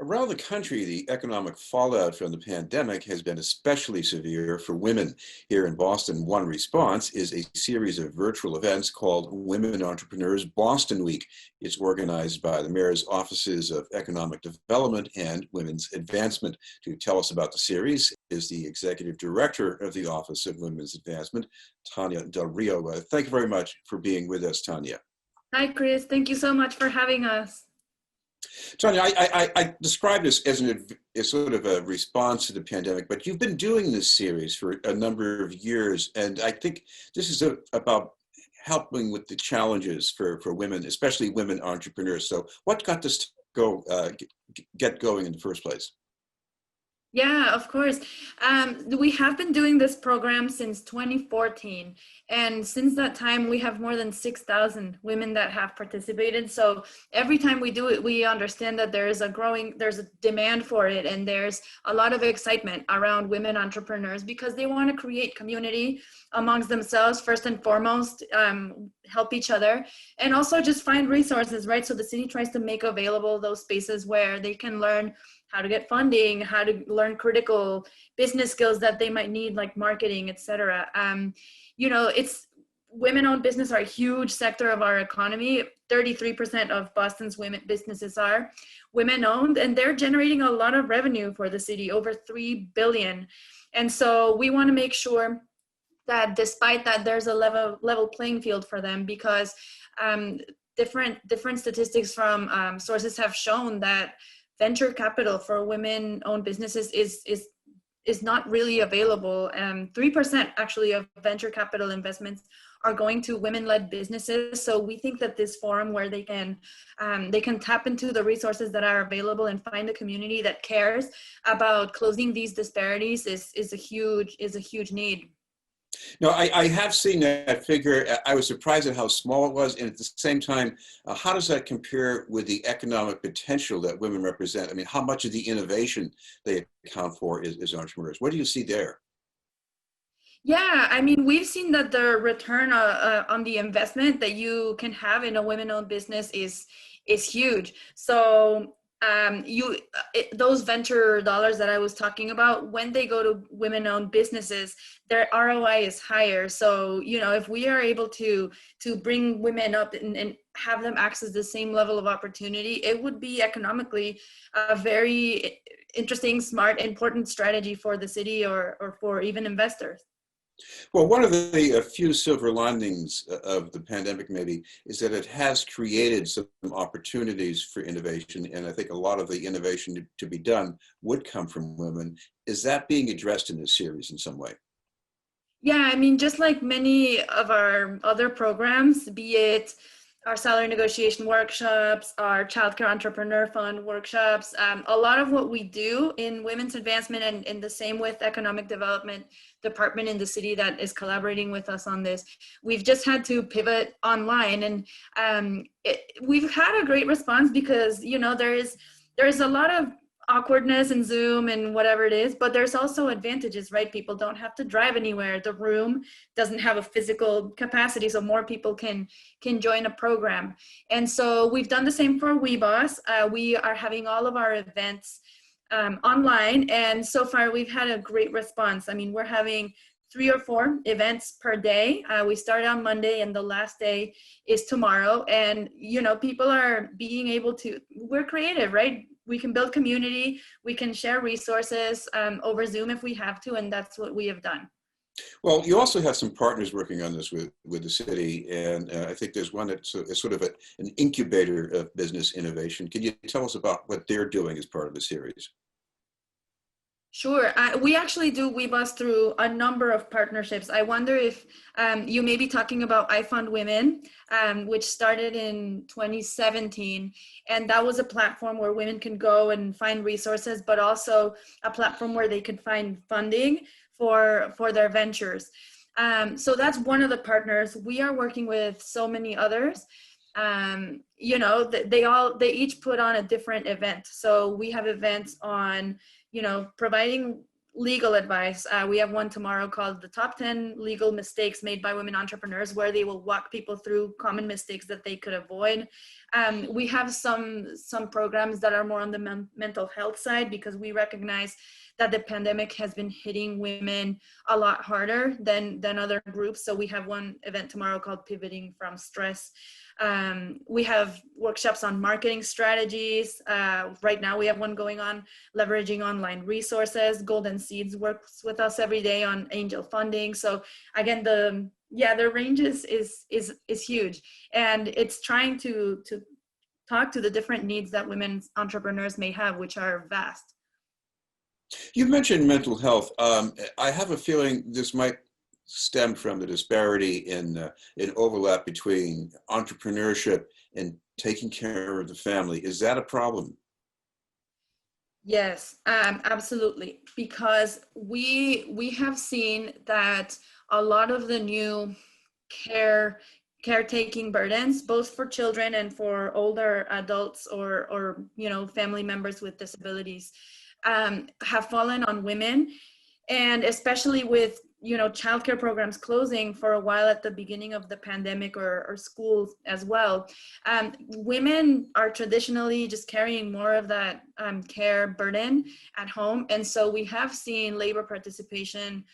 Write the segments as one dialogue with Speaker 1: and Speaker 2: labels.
Speaker 1: Around the country, the economic fallout from the pandemic has been especially severe for women. Here in Boston, one response is a series of virtual events called Women Entrepreneurs Boston Week. It's organized by the Mayor's Offices of Economic Development and Women's Advancement. To tell us about the series is the Executive Director of the Office of Women's Advancement, Tania Del Rio. Thank you very much for being with us, Tanya.
Speaker 2: Hi, Chris. Thank you so much for having us.
Speaker 1: Tanya, I describe this as sort of a response to the pandemic, but you've been doing this series for a number of years, and I think this is about helping with the challenges for women, especially women entrepreneurs. So what got this to get going in the first place?
Speaker 2: Yeah, of course. We have been doing this program since 2014. And since that time, we have more than 6,000 women that have participated. So every time we do it, we understand that there's a demand for it. And there's a lot of excitement around women entrepreneurs because they want to create community amongst themselves, first and foremost, help each other, and also just find resources, right? So the city tries to make available those spaces where they can learn how to get funding, how to learn critical business skills that they might need, like marketing, etc. It's women-owned business are a huge sector of our economy. 33% of Boston's women businesses are women-owned, and they're generating a lot of revenue for the city, over $3 billion. And so we want to make sure that despite that, there's a level playing field for them, because different statistics from sources have shown that venture capital for women-owned businesses is not really available. 3% actually of venture capital investments are going to women-led businesses. So we think that this forum where they can tap into the resources that are available and find a community that cares about closing these disparities is a huge need.
Speaker 1: No, I have seen that figure. I was surprised at how small it was. And at the same time, how does that compare with the economic potential that women represent? I mean, how much of the innovation they account for is entrepreneurs? What do you see there?
Speaker 2: Yeah, I mean, we've seen that the return on the investment that you can have in a women-owned business is huge. So those venture dollars that I was talking about, when they go to women-owned businesses, their ROI is higher. So, if we are able to bring women up and have them access the same level of opportunity, it would be economically a very interesting, smart, important strategy for the city or for even investors.
Speaker 1: Well, one of the few silver linings of the pandemic maybe is that it has created some opportunities for innovation. And I think a lot of the innovation to be done would come from women. Is that being addressed in this series in some way?
Speaker 2: Yeah, I mean, just like many of our other programs, be it our salary negotiation workshops, our childcare entrepreneur fund workshops, a lot of what we do in women's advancement and the same with economic development department in the city that is collaborating with us on this, we've just had to pivot online. And we've had a great response because, there is a lot of awkwardness in Zoom and whatever it is, but there's also advantages, right? People don't have to drive anywhere. The room doesn't have a physical capacity, so more people can join a program. And so we've done the same for WeBoss. We are having all of our events online, and so far we've had a great response. I mean, we're having 3 or 4 events per day. We start on Monday and the last day is tomorrow. And, people are being able to, we're creative, right? We can build community, we can share resources over Zoom if we have to, and that's what we have done.
Speaker 1: Well, you also have some partners working on this with the city, and I think there's one that's sort of an incubator of business innovation. Can you tell us about what they're doing as part of the series?
Speaker 2: Sure. We actually do WeBus through a number of partnerships. I wonder if you may be talking about I Fund Women, which started in 2017. And that was a platform where women can go and find resources, but also a platform where they could find funding for their ventures. So that's one of the partners. We are working with so many others. They each put on a different event. So we have events on providing legal advice. We have one tomorrow called the Top 10 Legal Mistakes Made by Women Entrepreneurs, where they will walk people through common mistakes that they could avoid. We have some programs that are more on the mental health side, because we recognize that the pandemic has been hitting women a lot harder than other groups. So we have one event tomorrow called Pivoting from Stress. We have workshops on marketing strategies. Right now we have one going on leveraging online resources. Golden Seeds works with us every day on angel funding. So again, the range is huge, and it's trying to talk to the different needs that women entrepreneurs may have, which are vast.
Speaker 1: You mentioned mental health. I have a feeling this might stem from the disparity in overlap between entrepreneurship and taking care of the family. Is that a problem?
Speaker 2: Yes, absolutely. Because we have seen that a lot of the new caretaking burdens, both for children and for older adults or family members with disabilities, have fallen on women. And especially with childcare programs closing for a while at the beginning of the pandemic, or schools as well, women are traditionally just carrying more of that care burden at home. And so we have seen labor participation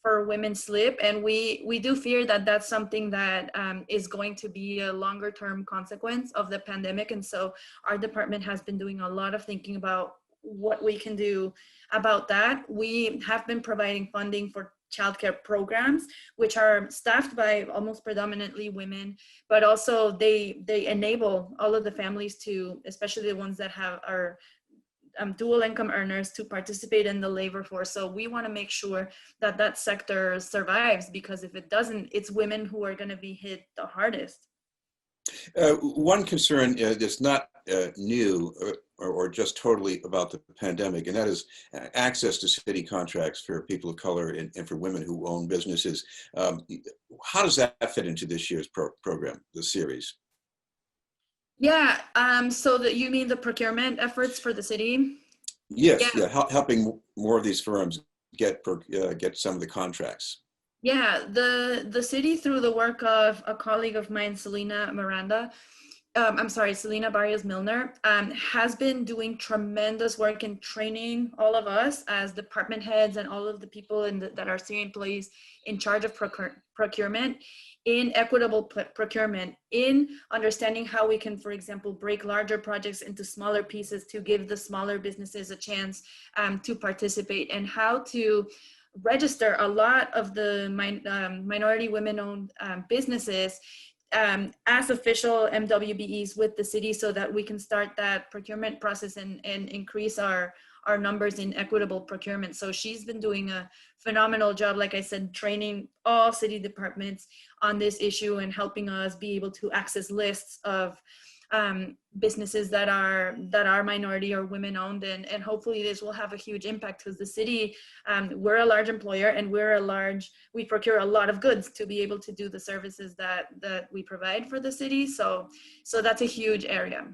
Speaker 2: for women slip, and we do fear that that's something that is going to be a longer term consequence of the pandemic. And so our department has been doing a lot of thinking about what we can do about that. We have been providing funding for childcare programs, which are staffed by almost predominantly women, but also they enable all of the families to, especially the ones that are dual income earners, to participate in the labor force. So we want to make sure that that sector survives, because if it doesn't, it's women who are going to be hit the hardest.
Speaker 1: One concern that's not new or just totally about the pandemic, and that is access to city contracts for people of color and for women who own businesses. How does that fit into this year's program, the series?
Speaker 2: Yeah, so you mean the procurement efforts for the city?
Speaker 1: Yes, yeah, helping more of these firms get some of the contracts.
Speaker 2: Yeah, the city, through the work of a colleague of mine, Selena Barrios Milner, has been doing tremendous work in training all of us as department heads and all of the people that are city employees in charge of procurement, in equitable procurement, in understanding how we can, for example, break larger projects into smaller pieces to give the smaller businesses a chance to participate, and how to register a lot of the minority women-owned businesses as official MWBEs with the city, so that we can start that procurement process and increase our numbers in equitable procurement. So she's been doing a phenomenal job, like I said, training all city departments on this issue and helping us be able to access lists of businesses that are minority or women owned, and hopefully this will have a huge impact, because the city, we're a large employer, and we procure a lot of goods to be able to do the services that we provide for the city. So that's a huge area.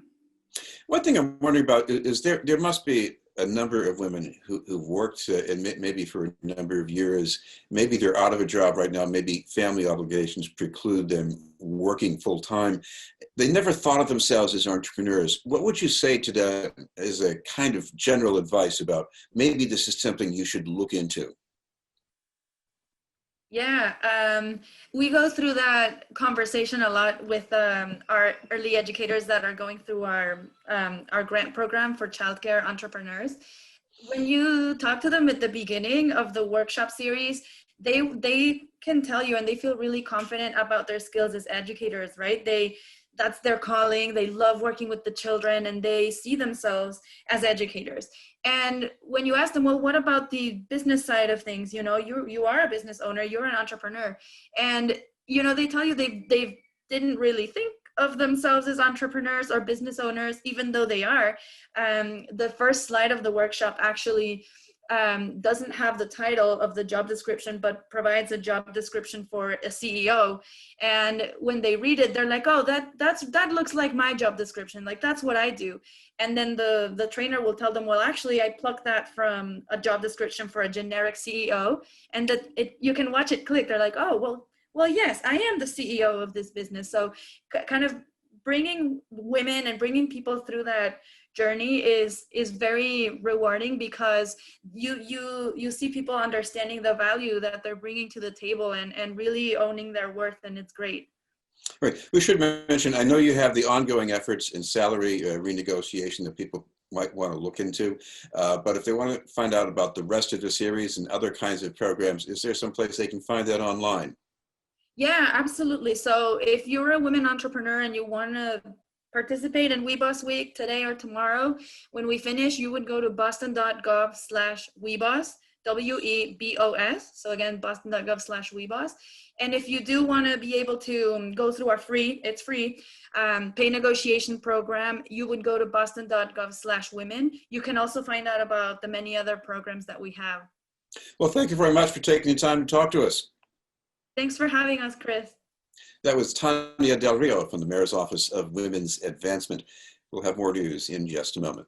Speaker 1: One thing I'm wondering about is there must be a number of women who've worked and maybe for a number of years. Maybe they're out of a job right now. Maybe family obligations preclude them working full time. They never thought of themselves as entrepreneurs. What would you say to them as a kind of general advice about maybe this is something you should look into?
Speaker 2: Yeah, we go through that conversation a lot with our early educators that are going through our grant program for childcare entrepreneurs. When you talk to them at the beginning of the workshop series, they can tell you, and they feel really confident about their skills as educators, right? That's their calling. They love working with the children, and they see themselves as educators. And when you ask them, well, what about the business side of things? You are a business owner, you're an entrepreneur. And, they tell you they didn't really think of themselves as entrepreneurs or business owners, even though they are. The first slide of the workshop actually doesn't have the title of the job description, but provides a job description for a CEO. And when they read it, they're like, oh, that looks like my job description. Like, that's what I do. And then the trainer will tell them, well, actually, I plucked that from a job description for a generic CEO. And that you can watch it click. They're like, oh, well, yes, I am the CEO of this business. So kind of bringing women and bringing people through that journey is very rewarding, because you see people understanding the value that they're bringing to the table and really owning their worth, and it's great.
Speaker 1: Right. We should mention, I know you have the ongoing efforts in salary renegotiation that people might want to look into, but if they want to find out about the rest of the series and other kinds of programs, is there some place they can find that online?
Speaker 2: Yeah, absolutely. So if you're a women entrepreneur and you want to participate in WeBoss Week today or tomorrow, when we finish, you would go to boston.gov/WeBoss, WEBOS. So again, boston.gov/WeBoss. And if you do want to be able to go through our it's free pay negotiation program, you would go to boston.gov/women. You can also find out about the many other programs that we have.
Speaker 1: Well, thank you very much for taking the time to talk to us.
Speaker 2: Thanks for having us, Chris.
Speaker 1: That was Tania Del Rio from the Mayor's Office of Women's Advancement. We'll have more news in just a moment.